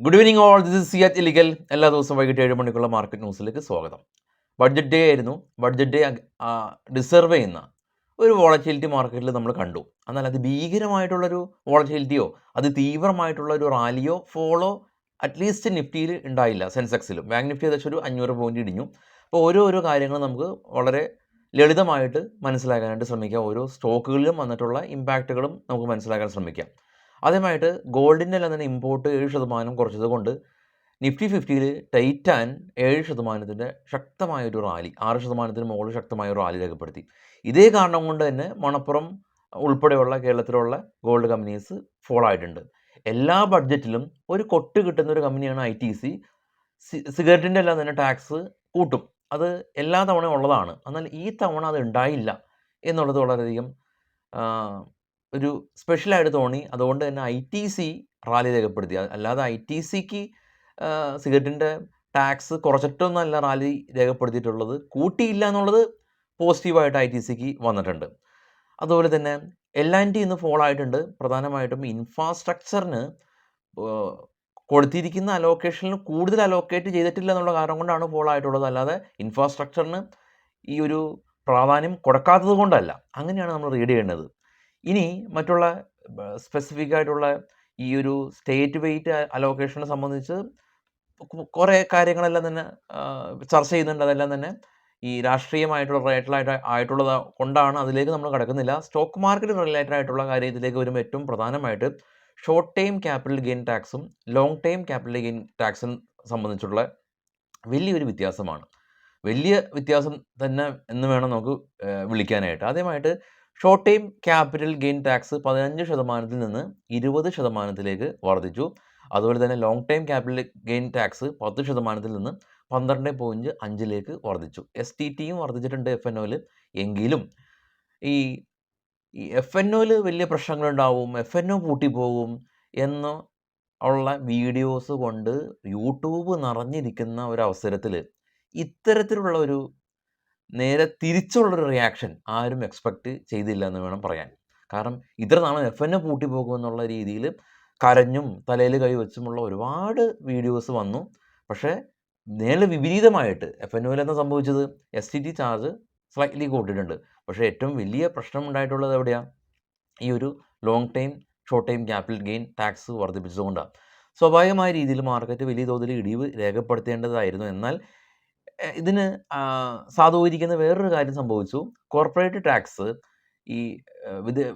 Good evening all, this is Siyad Illikkal. എല്ലാ ദിവസവും വൈകിട്ട് 7 മണിക്കുള്ള മാർക്കറ്റ് ന്യൂസിലേക്ക് സ്വാഗതം. ബഡ്ജറ്റ് ഡേ ആയിരുന്നു. ബഡ്ജറ്റ് ഡേ ഡിസർവ് ചെയ്യുന്ന ഒരു വോളറ്റിലിറ്റി മാർക്കറ്റിൽ നമ്മൾ കണ്ടു. എന്നാൽ ഭീകരമായിട്ടുള്ളൊരു വോളറ്റിലിറ്റിയോ തീവ്രമായിട്ടുള്ള ഒരു റാലിയോ ഫോളോ അറ്റ്ലീസ്റ്റ് നിഫ്റ്റിയിൽ ഉണ്ടായില്ല. സെൻസെക്സിലും ബാങ്ക് നിഫ്റ്റി ഏകദേശം ഒരു 500 പോയിന്റ് ഇടിഞ്ഞു. അപ്പോൾ ഓരോ കാര്യങ്ങൾ നമുക്ക് വളരെ ലളിതമായിട്ട് മനസ്സിലാക്കാനായിട്ട് ശ്രമിക്കാം. ഓരോ സ്റ്റോക്കുകളിലും വന്നിട്ടുള്ള ഇമ്പാക്റ്റുകളും നമുക്ക് മനസ്സിലാക്കാൻ ശ്രമിക്കാം. ആദ്യമായിട്ട് ഗോൾഡിൻ്റെ എല്ലാം തന്നെ ഇമ്പോർട്ട് 7% കുറച്ചത് കൊണ്ട് നിഫ്റ്റി 50യിൽ ടൈറ്റാൻ 7%-ൻ്റെ ശക്തമായൊരു റാലി, 6%-ന് മുകളിൽ ശക്തമായ ഒരു റാലി രേഖപ്പെടുത്തി. ഇതേ കാരണം കൊണ്ട് തന്നെ മണപ്പുറം ഉൾപ്പെടെയുള്ള കേരളത്തിലുള്ള ഗോൾഡ് കമ്പനീസ് ഫോളോ ആയിട്ടുണ്ട്. എല്ലാ ബഡ്ജറ്റിലും ഒരു കൊട്ട് കിട്ടുന്ന ഒരു കമ്പനിയാണ് ITC. സിഗരറ്റിൻ്റെ എല്ലാം തന്നെ ടാക്സ് കൂട്ടും. അത് എല്ലാ തവണയും ഉള്ളതാണ്. എന്നാൽ ഈ തവണ അത് ഉണ്ടായില്ല എന്നുള്ളത് വളരെയധികം ഒരു സ്പെഷ്യലായിട്ട് തോന്നി. അതുകൊണ്ട് തന്നെ ITC റാലി രേഖപ്പെടുത്തി. അല്ലാതെ ITCക്ക് സിഗരറ്റിൻ്റെ ടാക്സ് കുറച്ചിട്ടൊന്നുമല്ല റാലി രേഖപ്പെടുത്തിയിട്ടുള്ളത്, കൂട്ടിയില്ല എന്നുള്ളത് പോസിറ്റീവായിട്ട് ITCക്ക് വന്നിട്ടുണ്ട്. അതുപോലെ തന്നെ L&T ഇന്ന് ഫോളോ ആയിട്ടുണ്ട്. പ്രധാനമായിട്ടും ഇൻഫ്രാസ്ട്രക്ചറിന് കൊടുത്തിരിക്കുന്ന അലോക്കേഷനിൽ കൂടുതൽ അലോക്കേറ്റ് ചെയ്തിട്ടില്ല എന്നുള്ള കാരണം കൊണ്ടാണ് ഫോളോ ആയിട്ടുള്ളത്. അല്ലാതെ ഇൻഫ്രാസ്ട്രക്ചറിന് ഈ ഒരു പ്രാധാന്യം കൊടുക്കാത്തത് കൊണ്ടല്ല. അങ്ങനെയാണ് നമ്മൾ റീഡ് ചെയ്യേണ്ടത്. ഇനി മറ്റുള്ള സ്പെസിഫിക് ആയിട്ടുള്ള ഈ ഒരു സ്റ്റേറ്റ് വെയ്റ്റ് അലോക്കേഷനെ സംബന്ധിച്ച് കുറേ കാര്യങ്ങളെല്ലാം തന്നെ ചർച്ച ചെയ്യുന്നുണ്ട്. അതെല്ലാം തന്നെ ഈ രാഷ്ട്രീയമായിട്ടുള്ള ആയിട്ടുള്ളത് കൊണ്ടാണ് അതിലേക്ക് നമ്മൾ കടക്കുന്നില്ല. സ്റ്റോക്ക് മാർക്കറ്റ് റിലേറ്റഡ് ആയിട്ടുള്ള കാര്യത്തിലേക്ക് വരുമ്പോൾ ഏറ്റവും പ്രധാനമായിട്ട് ഷോർട്ട് ടൈം ക്യാപിറ്റൽ ഗെയിൻ ടാക്സും ലോങ് ടൈം ക്യാപിറ്റൽ ഗെയിൻ ടാക്സും സംബന്ധിച്ചുള്ള വലിയൊരു വ്യത്യാസമാണ്. വലിയ വ്യത്യാസം തന്നെ എന്ന് വേണം നമുക്ക് വിളിക്കാനായിട്ട്. ആദ്യമായിട്ട് short time capital gain tax 15%-ൽ നിന്ന് 20%-ലേക്ക് വർദ്ധിച്ചു. അതുപോലെ തന്നെ long time capital gain tax 10%-ൽ നിന്ന് 12.5-ലേക്ക് വർദ്ധിച്ചു. STTയും വർദ്ധിച്ചിട്ടുണ്ട് FNOയിൽ. എങ്കിലും ഈ FNOയിൽ വലിയ പ്രശ്നങ്ങളുണ്ടാവും, FNO പൂട്ടിപ്പോകും എന്ന് ഉള്ള വീഡിയോസ് കൊണ്ട് യൂട്യൂബ് നിറഞ്ഞിരിക്കുന്ന ഒരവസരത്തിൽ ഇത്തരത്തിലുള്ള ഒരു നേരെ തിരിച്ചുള്ളൊരു റിയാക്ഷൻ ആരും എക്സ്പെക്റ്റ് ചെയ്തില്ല എന്ന് വേണം പറയാൻ. കാരണം ഇത്ര നാളും FNO പൂട്ടിപ്പോകുമെന്നുള്ള രീതിയിൽ കരഞ്ഞും തലയിൽ കൈ വെച്ചുമുള്ള ഒരുപാട് വീഡിയോസ് വന്നു. പക്ഷേ നേരെ വിപരീതമായിട്ട് FNOയിൽ എന്താ സംഭവിച്ചത്? STT ചാർജ് സ്ലൈറ്റ്ലി കൂട്ടിയിട്ടുണ്ട്. പക്ഷേ ഏറ്റവും വലിയ പ്രശ്നം ഉണ്ടായിട്ടുള്ളത് എവിടെയാണ്? ഈ ഒരു long time short time capital gain tax വർദ്ധിപ്പിച്ചതുകൊണ്ടാണ്. സ്വാഭാവികമായ രീതിയിൽ മാർക്കറ്റ് വലിയ തോതിൽ ഇടിവ് രേഖപ്പെടുത്തേണ്ടതായിരുന്നു. എന്നാൽ ഇതിന് സാധൂകരിക്കുന്ന വേറൊരു കാര്യം സംഭവിച്ചു. കോർപ്പറേറ്റ് ടാക്സ് ഈ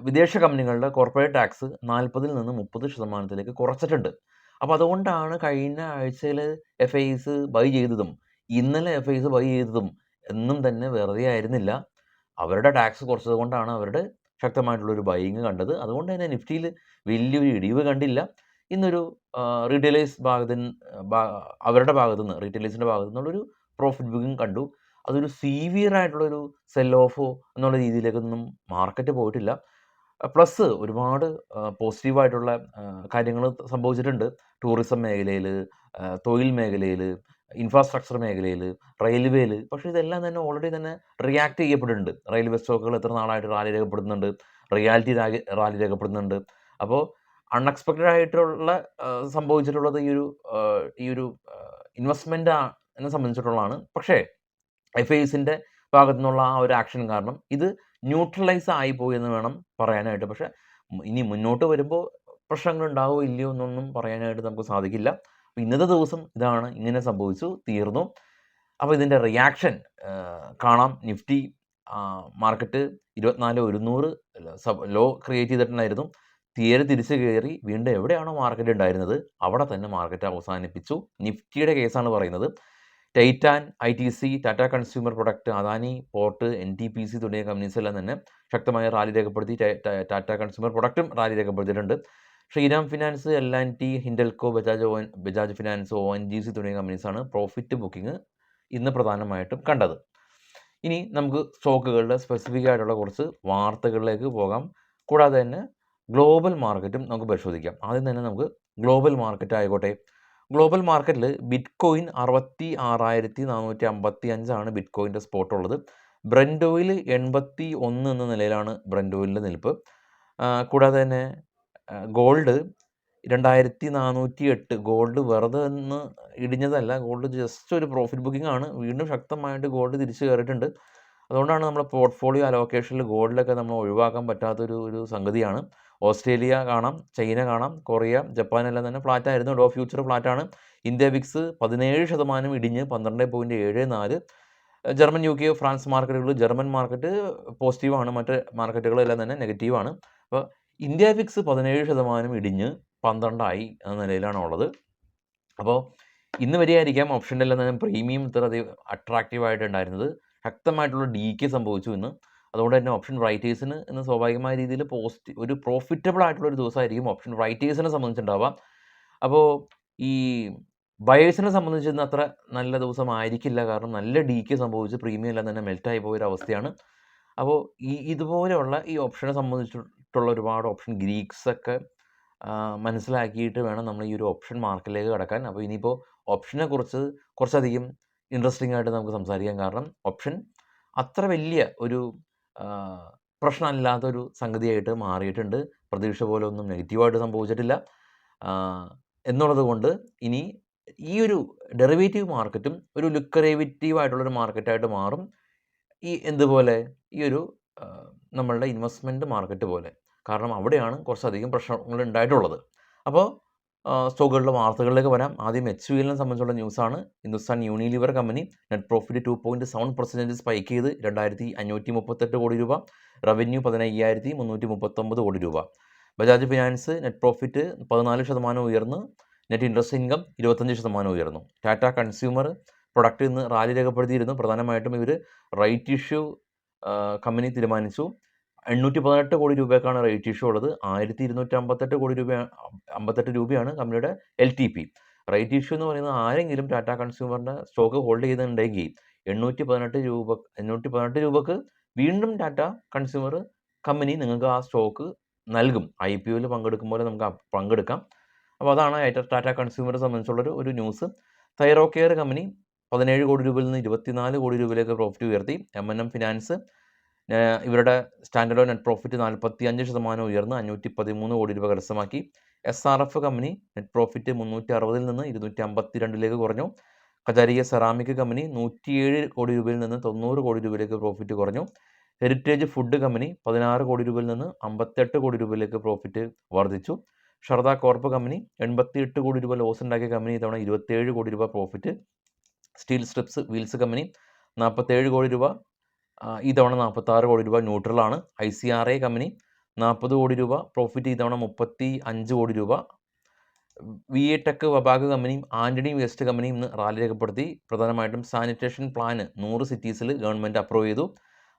വിദേശ കമ്പനികളുടെ കോർപ്പറേറ്റ് ടാക്സ് 40-ൽ നിന്ന് 30%-ലേക്ക് കുറച്ചിട്ടുണ്ട്. അപ്പോൾ അതുകൊണ്ടാണ് കഴിഞ്ഞ ആഴ്ചയിൽ FIs ബൈ ചെയ്തതും ഇന്നലെ FIs ബൈ ചെയ്തതും എന്നും തന്നെ വെറുതെ ആയിരുന്നില്ല. അവരുടെ ടാക്സ് കുറച്ചത് കൊണ്ടാണ് അവരുടെ ശക്തമായിട്ടുള്ളൊരു ബൈയിങ് കണ്ടത്. അതുകൊണ്ട് തന്നെ നിഫ്റ്റിയിൽ വലിയൊരു ഇടിവ് കണ്ടില്ല. ഇന്നൊരു റീറ്റെയിലേഴ്സ് അവരുടെ ഭാഗത്തുനിന്ന് റീറ്റെയിലേഴ്സിൻ്റെ ഭാഗത്തു നിന്നുള്ളൊരു പ്രോഫിറ്റ് ബുക്കിംഗ് കണ്ടു. അതൊരു സീവിയർ ആയിട്ടുള്ളൊരു സെൽ ഓഫോ എന്നുള്ള രീതിയിലേക്കൊന്നും മാർക്കറ്റ് പോയിട്ടില്ല. പ്ലസ് ഒരുപാട് പോസിറ്റീവായിട്ടുള്ള കാര്യങ്ങൾ സംഭവിച്ചിട്ടുണ്ട്. ടൂറിസം മേഖലയിൽ, തൊഴിൽ മേഖലയിൽ, ഇൻഫ്രാസ്ട്രക്ചർ മേഖലയിൽ, റെയിൽവേയിൽ. പക്ഷേ ഇതെല്ലാം തന്നെ ഓൾറെഡി തന്നെ റിയാക്ട് ചെയ്യപ്പെട്ടിട്ടുണ്ട്. റെയിൽവേ സ്റ്റോക്കുകൾ എത്ര നാളായിട്ട് റാലി രേഖപ്പെടുത്തുന്നുണ്ട്, റിയാലിറ്റി റാലി രേഖപ്പെടുത്തുന്നുണ്ട്. അപ്പോൾ അൺഎക്സ്പെക്റ്റഡ് ആയിട്ടുള്ള സംഭവിച്ചിട്ടുള്ളത് ഈ ഒരു ഇൻവെസ്റ്റ്മെൻറ്റ് എന്നെ സംബന്ധിച്ചിട്ടുള്ളതാണ്. പക്ഷേ FIസിൻ്റെ ഭാഗത്തു നിന്നുള്ള ആ ഒരു ആക്ഷൻ കാരണം ഇത് ന്യൂട്രലൈസ് ആയിപ്പോയി എന്ന് വേണം പറയാനായിട്ട്. പക്ഷേ ഇനി മുന്നോട്ട് വരുമ്പോൾ പ്രശ്നങ്ങളുണ്ടാവോ ഇല്ലയോ എന്നൊന്നും പറയാനായിട്ട് നമുക്ക് സാധിക്കില്ല. അപ്പോൾ ഇന്നത്തെ ദിവസം ഇതാണ്, ഇങ്ങനെ സംഭവിച്ചു, തീർന്നു. അപ്പോൾ ഇതിൻ്റെ റിയാക്ഷൻ കാണാം. നിഫ്റ്റി മാർക്കറ്റ് 24,100 ലോ ക്രിയേറ്റ് ചെയ്തിട്ടുണ്ടായിരുന്നു. തിരിച്ച് കയറി വീണ്ടും എവിടെയാണോ മാർക്കറ്റ് ഉണ്ടായിരുന്നത് അവിടെ തന്നെ മാർക്കറ്റ് അവസാനിപ്പിച്ചു. നിഫ്റ്റിയുടെ കേസാണ് പറയുന്നത്. Titan, ITC, Tata consumer product, Adani port, NTPC തുടങ്ങിയ കമ്പനീസ് എല്ലാം തന്നെ ശക്തമായ റാലി രേഖപ്പെടുത്തി. ടാറ്റ കൺസ്യൂമർ പ്രൊഡക്റ്റും റാലി രേഖപ്പെടുത്തിയിട്ടുണ്ട്. Shriram finance, L&T, Hindalco, Bajaj finance, ONGC തുടങ്ങിയ കമ്പനീസാണ് പ്രോഫിറ്റ് ബുക്കിംഗ് ഇന്ന് പ്രധാനമായിട്ടും കണ്ടത്. ഇനി നമുക്ക് സ്റ്റോക്കുകളുടെ സ്പെസിഫിക് ആയിട്ടുള്ള കുറച്ച് വാർത്തകളിലേക്ക് പോകാം. കൂടാതെ തന്നെ ഗ്ലോബൽ മാർക്കറ്റും നമുക്ക് പരിശോധിക്കാം. ആദ്യം തന്നെ നമുക്ക് ഗ്ലോബൽ മാർക്കറ്റ് ആയിക്കോട്ടെ. ഗ്ലോബൽ മാർക്കറ്റിൽ ബിറ്റ്കോയിൻ 66,455 ബിറ്റ്കോയിൻ്റെ സ്പോട്ട് ഉള്ളത്. ബ്രന്റ് ഓയിൽ 81 എന്ന നിലയിലാണ് ബ്രന്റ് ഓയിലിൻ്റെ നിൽപ്പ്. കൂടാതെ തന്നെ ഗോൾഡ് 2408 ഗോൾഡ് വെറുതെ ഒന്ന് ഇടിഞ്ഞതല്ല. ഗോൾഡ് ജസ്റ്റ് ഒരു പ്രോഫിറ്റ് ബുക്കിംഗ് ആണ്. വീണ്ടും ശക്തമായിട്ട് ഗോൾഡ് തിരിച്ച് കയറിയിട്ടുണ്ട്. അതുകൊണ്ടാണ് നമ്മുടെ പോർട്ട്ഫോളിയോ അലോക്കേഷനിൽ ഗോൾഡിലൊക്കെ നമ്മൾ ഒഴിവാക്കാൻ പറ്റാത്തൊരു സംഗതിയാണ്. ഓസ്ട്രേലിയ കാണാം, ചൈന കാണാം, കൊറിയ, ജപ്പാനെല്ലാം തന്നെ ഫ്ലാറ്റായിരുന്നു. ഡോ ഫ്യൂച്ചർ ഫ്ലാറ്റാണ്. ഇന്ത്യ വിക്സ് 17% ഇടിഞ്ഞ് 12.74. ജർമ്മൻ, UK, ഫ്രാൻസ് മാർക്കറ്റുകൾ, ജർമ്മൻ മാർക്കറ്റ് പോസിറ്റീവാണ്. മറ്റ് മാർക്കറ്റുകളെല്ലാം തന്നെ നെഗറ്റീവാണ്. അപ്പോൾ ഇന്ത്യ വിക്സ് 17% ഇടിഞ്ഞ് 12 എന്ന നിലയിലാണ് ഉള്ളത്. അപ്പോൾ ഇന്ന് വരെയായിരിക്കാം ഓപ്ഷൻ്റെ എല്ലാം തന്നെ പ്രീമിയം ഇത്ര അധികം അട്രാക്റ്റീവായിട്ടുണ്ടായിരുന്നത്. ശക്തമായിട്ടുള്ള ഡീക്ക് സംഭവിച്ചു ഇന്ന്. അതുകൊണ്ട് തന്നെ ഓപ്ഷൻ റൈറ്റേഴ്സിന് ഇന്ന് സ്വാഭാവികമായ രീതിയിൽ ഒരു പ്രോഫിറ്റബിൾ ആയിട്ടുള്ള ഒരു ദിവസമായിരിക്കും ഓപ്ഷൻ റൈറ്റേഴ്സിനെ സംബന്ധിച്ചുണ്ടാവുക. അപ്പോൾ ഈ ബയേഴ്സിനെ സംബന്ധിച്ച് ഇന്ന് അത്ര നല്ല ദിവസമായിരിക്കില്ല. കാരണം നല്ല ഡീക്ക് സംഭവിച്ച് പ്രീമിയം എല്ലാം തന്നെ മെൽറ്റായി പോയൊരവസ്ഥയാണ്. അപ്പോൾ ഇതുപോലെയുള്ള ഈ ഓപ്ഷനെ സംബന്ധിച്ചിട്ടുള്ള ഒരുപാട് ഓപ്ഷൻ ഗ്രീക്സൊക്കെ മനസ്സിലാക്കിയിട്ട് വേണം നമ്മൾ ഈ ഒരു ഓപ്ഷൻ മാർക്കറ്റിലേക്ക് കടക്കാൻ. അപ്പോൾ ഇനിയിപ്പോൾ ഓപ്ഷനെ കുറിച്ച് കുറച്ചധികം ഇൻട്രസ്റ്റിംഗ് ആയിട്ട് നമുക്ക് സംസാരിക്കാം. കാരണം ഓപ്ഷൻ അത്ര വലിയ ഒരു പ്രശ്നമില്ലാത്തൊരു സംഗതിയായിട്ട് മാറിയിട്ടുണ്ട്. പ്രതീക്ഷ പോലെ ഒന്നും നെഗറ്റീവായിട്ട് സംഭവിച്ചിട്ടില്ല എന്നുള്ളത് കൊണ്ട് ഇനി ഈ ഒരു ഡെറിവേറ്റീവ് മാർക്കറ്റും ഒരു ലുക്രേറ്റീവ് ആയിട്ടുള്ളൊരു മാർക്കറ്റായിട്ട് മാറും. എന്തുപോലെ ഈ ഒരു നമ്മളുടെ ഇൻവെസ്റ്റ്മെൻറ്റ് മാർക്കറ്റ് പോലെ. കാരണം അവിടെയാണ് കുറച്ചധികം പ്രശ്നങ്ങൾ ഉണ്ടായിട്ടുള്ളത്. അപ്പോൾ സ്റ്റോക്കുകളുടെ വാർത്തകളിലേക്ക് വരാം. ആദ്യം HUL സംബന്ധിച്ചുള്ള ന്യൂസാണ്. Hindustan Unilever company net profit 2.7% spike ചെയ്ത് 2538 കോടി രൂപ. റവന്യൂ 15,339 കോടി രൂപ. ബജാജ് ഫിനാൻസ് നെറ്റ് പ്രോഫിറ്റ് 14% ഉയർന്ന് നെറ്റ് ഇൻട്രസ്റ്റ് ഇൻകം 25% ഉയർന്നു. ടാറ്റ കൺസ്യൂമർ പ്രൊഡക്റ്റ് ഇന്ന് റാലി രേഖപ്പെടുത്തിയിരുന്നു. പ്രധാനമായിട്ടും ഇവർ റൈറ്റ് ഇഷ്യൂ കമ്പനി തീരുമാനിച്ചു. 818 കോടി രൂപയ്ക്കാണ് റൈറ്റ് ഇഷ്യൂ ഉള്ളത്. 1258 കോടി 58 രൂപയാണ് കമ്പനിയുടെ LTP. റൈറ്റ് ഇഷ്യൂ എന്ന് പറയുന്നത് ആരെങ്കിലും ടാറ്റ കൺസ്യൂമറിൻ്റെ സ്റ്റോക്ക് ഹോൾഡ് ചെയ്യുന്നുണ്ടെങ്കിൽ 818 രൂപക്ക് വീണ്ടും ടാറ്റ കൺസ്യൂമർ കമ്പനി നിങ്ങൾക്ക് ആ സ്റ്റോക്ക് നൽകും. IPOയിൽ പങ്കെടുക്കുമ്പോൾ നമുക്ക് പങ്കെടുക്കാം. അപ്പോൾ അതാണ് ടാറ്റ കൺസ്യൂമറെ സംബന്ധിച്ചുള്ളൊരു news. Thyrocare company 17 crore രൂപയിൽ നിന്ന് 24 കോടി രൂപയിലേക്ക് പ്രോഫിറ്റ് ഉയർത്തി. M&M ഫിനാൻസ് ഇവരുടെ സ്റ്റാൻഡേർഡ് നെറ്റ് പ്രോഫിറ്റ് 45% ഉയർന്ന് 513 കോടി രൂപ കരസ്ഥമാക്കി. SRF കമ്പനി നെറ്റ് പ്രോഫിറ്റ് 360 നിന്ന് 252 കുറഞ്ഞു. കജാരിയ സെറാമിക് കമ്പനി 107 കോടി രൂപയിൽ നിന്ന് 90 കോടി രൂപയിലേക്ക് പ്രോഫിറ്റ് കുറഞ്ഞു. ഹെറിറ്റേജ് ഫുഡ് കമ്പനി 16 കോടി രൂപയിൽ നിന്ന് 58 കോടി രൂപയിലേക്ക് പ്രോഫിറ്റ് വർദ്ധിച്ചു. ഷർദ കോർപ്പ് കമ്പനി 88 കോടി രൂപ ലോസ് ഉണ്ടാക്കിയ കമ്പനി ഇത്തവണ 27 കോടി രൂപ profit. Steel strips wheels company 47 കോടി രൂപ, ഇത്തവണ 46 കോടി രൂപ ന്യൂട്രലാണ്. ICRA കമ്പനി 40 കോടി രൂപ പ്രോഫിറ്റ്, ഇത്തവണ 35 കോടി രൂപ. VA ടെക് വബാഗ് കമ്പനിയും ആൻ്റണി വേസ്റ്റ് കമ്പനിയും ഇന്ന് റാലി രേഖപ്പെടുത്തി. പ്രധാനമായിട്ടും സാനിറ്റേഷൻ പ്ലാന് 100 സിറ്റീസിൽ ഗവൺമെൻറ് അപ്രൂവ് ചെയ്തു.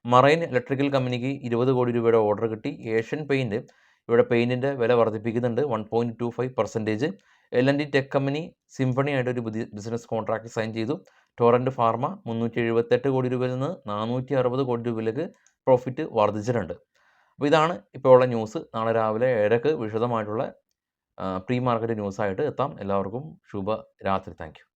മറൈൻ ഇലക്ട്രിക്കൽ കമ്പനിക്ക് 20 കോടി രൂപയുടെ ഓർഡർ കിട്ടി. ഏഷ്യൻ പെയിൻറ്റ് ഇവിടെ പെയിൻറ്റിൻ്റെ വില വർദ്ധിപ്പിക്കുന്നുണ്ട് 1.25%. L&T ടെക് കമ്പനി സിംഫണി ആയിട്ട് ഒരു പുതിയ ബിസിനസ് കോൺട്രാക്ട് സൈൻ ചെയ്തു. ടോറൻറ്റ് ഫാർമ 378 കോടി രൂപയിൽ നിന്ന് 460 കോടി രൂപയിലേക്ക് പ്രോഫിറ്റ് വർദ്ധിച്ചിട്ടുണ്ട്. അപ്പോൾ ഇതാണ് ഇപ്പോൾ ഉള്ള ന്യൂസ്. നാളെ രാവിലെ 7:00 വിശദമായിട്ടുള്ള പ്രീ മാർക്കറ്റ് ന്യൂസായിട്ട് എത്താം. എല്ലാവർക്കും ശുഭരാത്രി. Thank you.